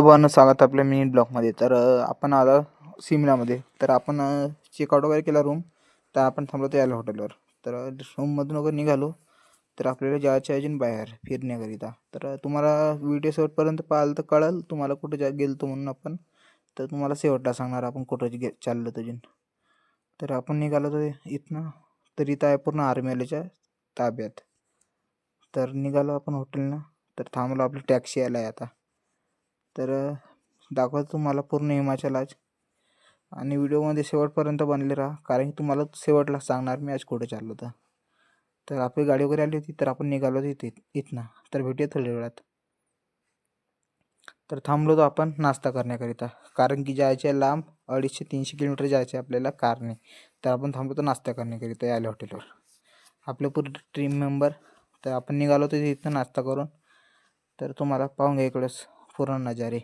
भावांनो, स्वागत आपल्या मिनी ब्लॉगमध्ये. तर आपण आलो सिमलामध्ये. तर आपण चेकआउट वगैरे केला रूम. तर आपण थांबलो तो यायला हॉटेलवर. तर रूममधून वगैरे निघालो. तर आपल्याला जायचं अजून बाहेर फिरण्याकरिता. तर तुम्हाला व्हिडिओ शेवटपर्यंत पाहाल तर कळेल तुम्हाला कुठं गेलतो म्हणून आपण. तर तुम्हाला शेवटला सांगणार आपण कुठं चाललो अजून. तर आपण निघालो तो इथनं. तर इथं आहे पूर्ण आर्मीवाल्याच्या ताब्यात. तर निघालो आपण हॉटेलनं. तर थांबलो, आपली टॅक्सी आला आहे आता. तर दाखवतो तुम्हाला पूर्ण हिमाचल आज. आणि व्हिडिओमध्ये शेवटपर्यंत बनले राहा, कारण की तुम्हाला शेवटला सांगणार मी आज कुठे चाललो तर. तर आपली गाडी वगैरे आली होती, तर आपण निघालो इथनं. तर भेटूया थोड्या वेळात. तर थांबलो तो आपण नाश्ता करण्याकरिता, कारण की जायचे लांब 250-300 किलोमीटर जायचे आपल्याला कारने. तर आपण थांबलो तो नाश्ता करण्याकरिता यायला हॉटेलवर. आपले पूर्ण टीम मेंबर. तर आपण निघालो तर इथं नाश्ता करून. तर तुम्हाला पाहून घ्या इकडंच पूर्ण नजारे.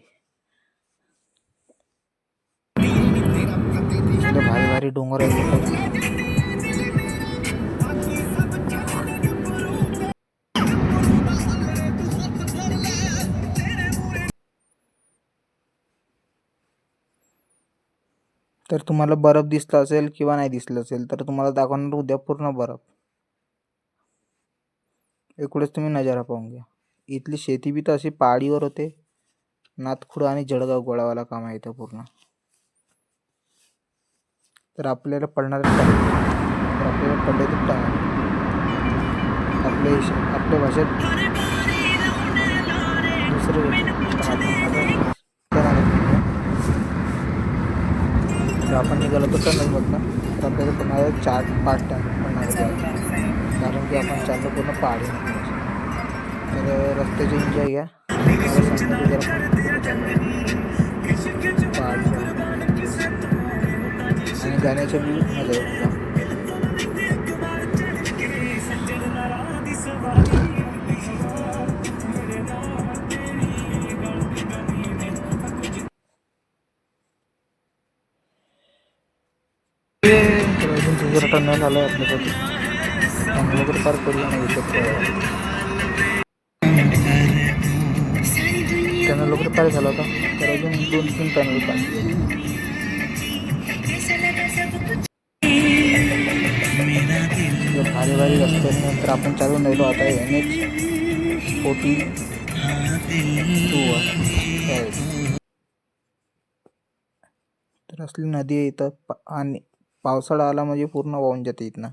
भारी भारी डोंगर आहेत. तर तुम्हाला बर्फ दिसला असेल किंवा नाही दिसलं असेल, तर तुम्हाला दाखवणार उद्या पूर्ण बर्फ. इकडेच तुम्ही नजारा पाहून घ्या. इथली शेती बी तर अशी पहाडीवर होते. नाथखुडा आणि जळगाव गोळावाला काम आहे इथं पूर्ण. तर आपल्याला पडणार पडले तर आपल्या भाषेत दुसरे तर आपण निघालो तर टनल बघता. तर आपल्याला पडणार 4-5 टन पडणार, कारण की आपण चाललो पूर्ण पहाडी. तर रस्त्याचे एन्जॉय घ्या. आणि गाण्याच्या बी मजा येते. अजून दुसरा टर्नल आला आहे आपल्यासाठी. टर्नल वगैरे पार करूया नाही टर्नल वगैरे पार झाला होता. तर अजून 2-3 टर्नल पाहिजे. भारी भारी रस्त्यानंतर आपण चालून राहिलो आता NH-42. तर असली नदी आहे इथं. आणि पावसाळा आला म्हणजे पूर्ण वाहून जाते इथनं.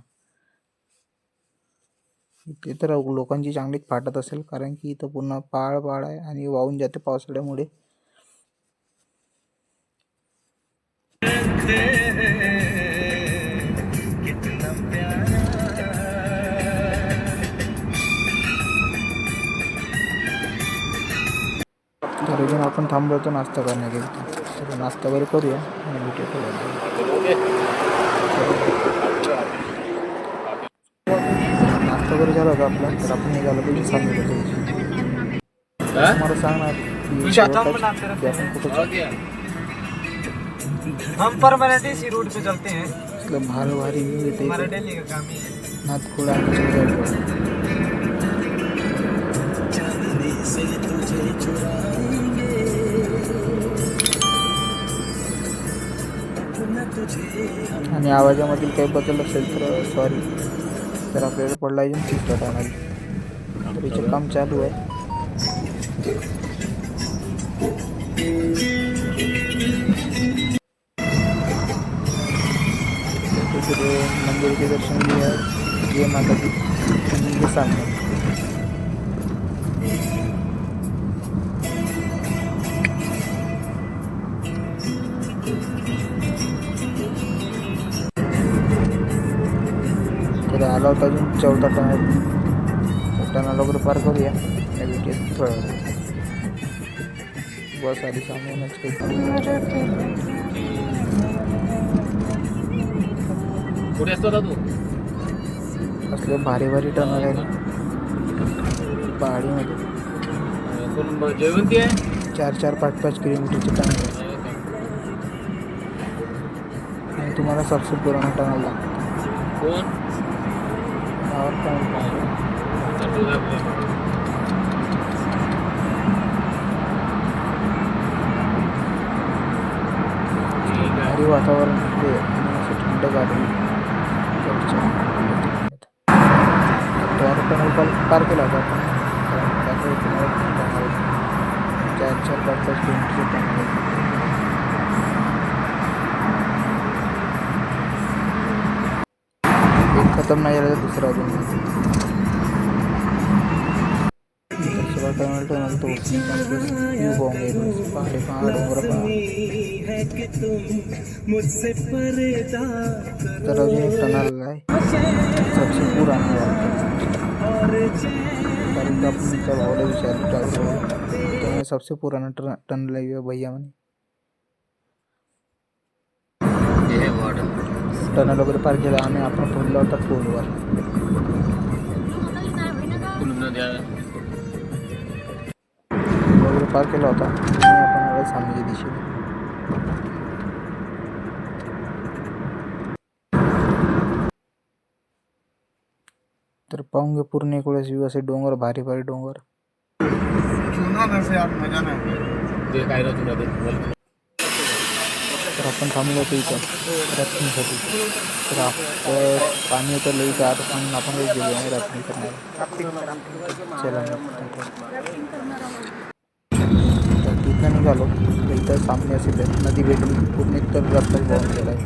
इथे तर लोकांची चांगलीच फाटत असेल, कारण की इथं पूर्ण पहाड आहे आणि वाहून जाते पावसाळ्यामुळे. तर अजून आपण थांबलो होतो नाश्ता करण्याकरिता. तर नाश्ता वगैरे करूया आणि भेटूया. नाश्ता वगैरे झाला होता आपला. तर आपण निघालो पाहिजे सांगतो तुम्हाला सांगणार हम परमानेंट इसी रूट पे चलते हैं. भारी भारी हमारा डेली का काम है. नाथखुडा आणि आवाजामधील काही बदल असेल तर सॉरी. तर आपल्याला पडला अजून 30 टन. तर याचे काम चालू आहे. मंदिर के दर्शन भी है. ये माता जी के सामने. तर आला होता अजून 14 टन वगैरे पार करूया या व्हिडिओत थोडं. बस आधी सामूनच कुठे असतो तू? असले भारी भारी टनल आहे पहाडीमध्ये. जयवंती आहे. 4-5 किलोमीटरचे टनल आहे. आणि तुम्हाला सबसिडी करून टनल लागतं. कोण हे वातावरण ते आणि असं थंडगार पार केला होता आपण. त्यामुळे तुम्हाला 4-5 किलोमीटरचं टनल आहे. एक खतम नाही झाला तर दुसरा अजून टनल तो व्यू पाहूंगे पहाड़े पहाड़ डोंगर तर अजून एक टनल आहे सबसे पुराना कारण की आपण त्या भावाला विचारलं ड्रायव्हर सबसे पुराना टनल आहे भैया म्हणे. टनल वगैरे पार केला आणि आपण पोहोचला होता पूलवर. वगैरे पार केला होता आणि आपण आलो सामनेच्या दिशेने. तर पाहून घे पूर्ण एक वेळेस व्यू असे डोंगर भारी भारी डोंगर. तर आपण थांबलो होतो इथं राफ्टिंगसाठी. तर आपलं पाणी होतं लई तर आता पण आपण काही गेलो नाही राफ्टिंग करणार. चला तर तिथं निघालो तर इथं सामने असेल नदी भेटली पूर्ण तर रस्ता बंद केला आहे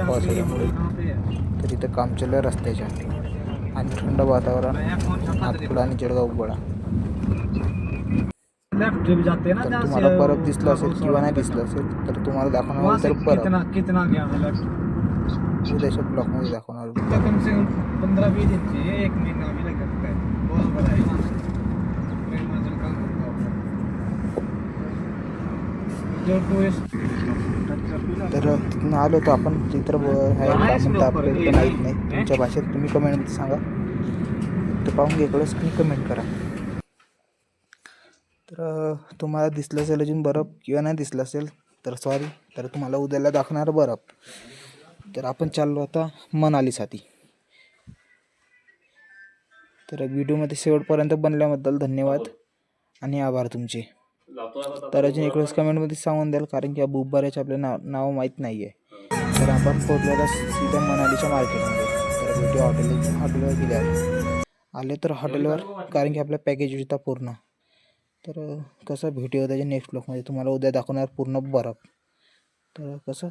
पावसाळ्यामुळे. तर इथं काम चालू आहे रस्त्याच्या आणि थंड वातावरण नागपूर आणि जळगाव बडा. तर तुम्हाला बर्फ दिसला असेल किंवा नाही दिसलं असेल तर तुम्हाला दाखवणार तर बर्फ उद्याच्या ब्लॉकमध्ये दाखवणार. कम से कम 15-20 दिन चाहिए, 1 महीना भी लग सकता है. बहुत बड़ा है हिमाचल का. जो टूरिस्ट तर तिथून आलो होतो आपण तिथं आहे आपल्याला माहीत नाही. तुमच्या भाषेत तुम्ही कमेंटमध्ये सांगा. तर पाहून घेतलंच तुम्ही कमेंट करा. तर तुम्हाला दिसलं असेल अजून बर्फ किंवा नाही दिसलं असेल तर सॉरी. तर तुम्हाला उद्याला दाखवणार बर्फ. तर आपण चाललो आता मनालीसाठी. तर व्हिडिओमध्ये शेवटपर्यंत बनल्याबद्दल धन्यवाद आणि आभार तुमचे. तर अजून एक वेळेस कमेंटमध्ये सांगून द्याल कारण की या बुब्बाऱ्याचे आपलं नाव माहीत नाही आहे. तर आपण पोहोचलो सीधा मनालीच्या मार्केटमध्ये. तर भेटू हॉटेलवर गेल्यावर आले तर हॉटेलवर कारण की आपलं पॅकेज होता पूर्ण. तर कसं भेटूया त्याच्या नेक्स्ट ब्लॉगमध्ये. तुम्हाला उद्या दाखवणार पूर्ण बर्फ. तर कसं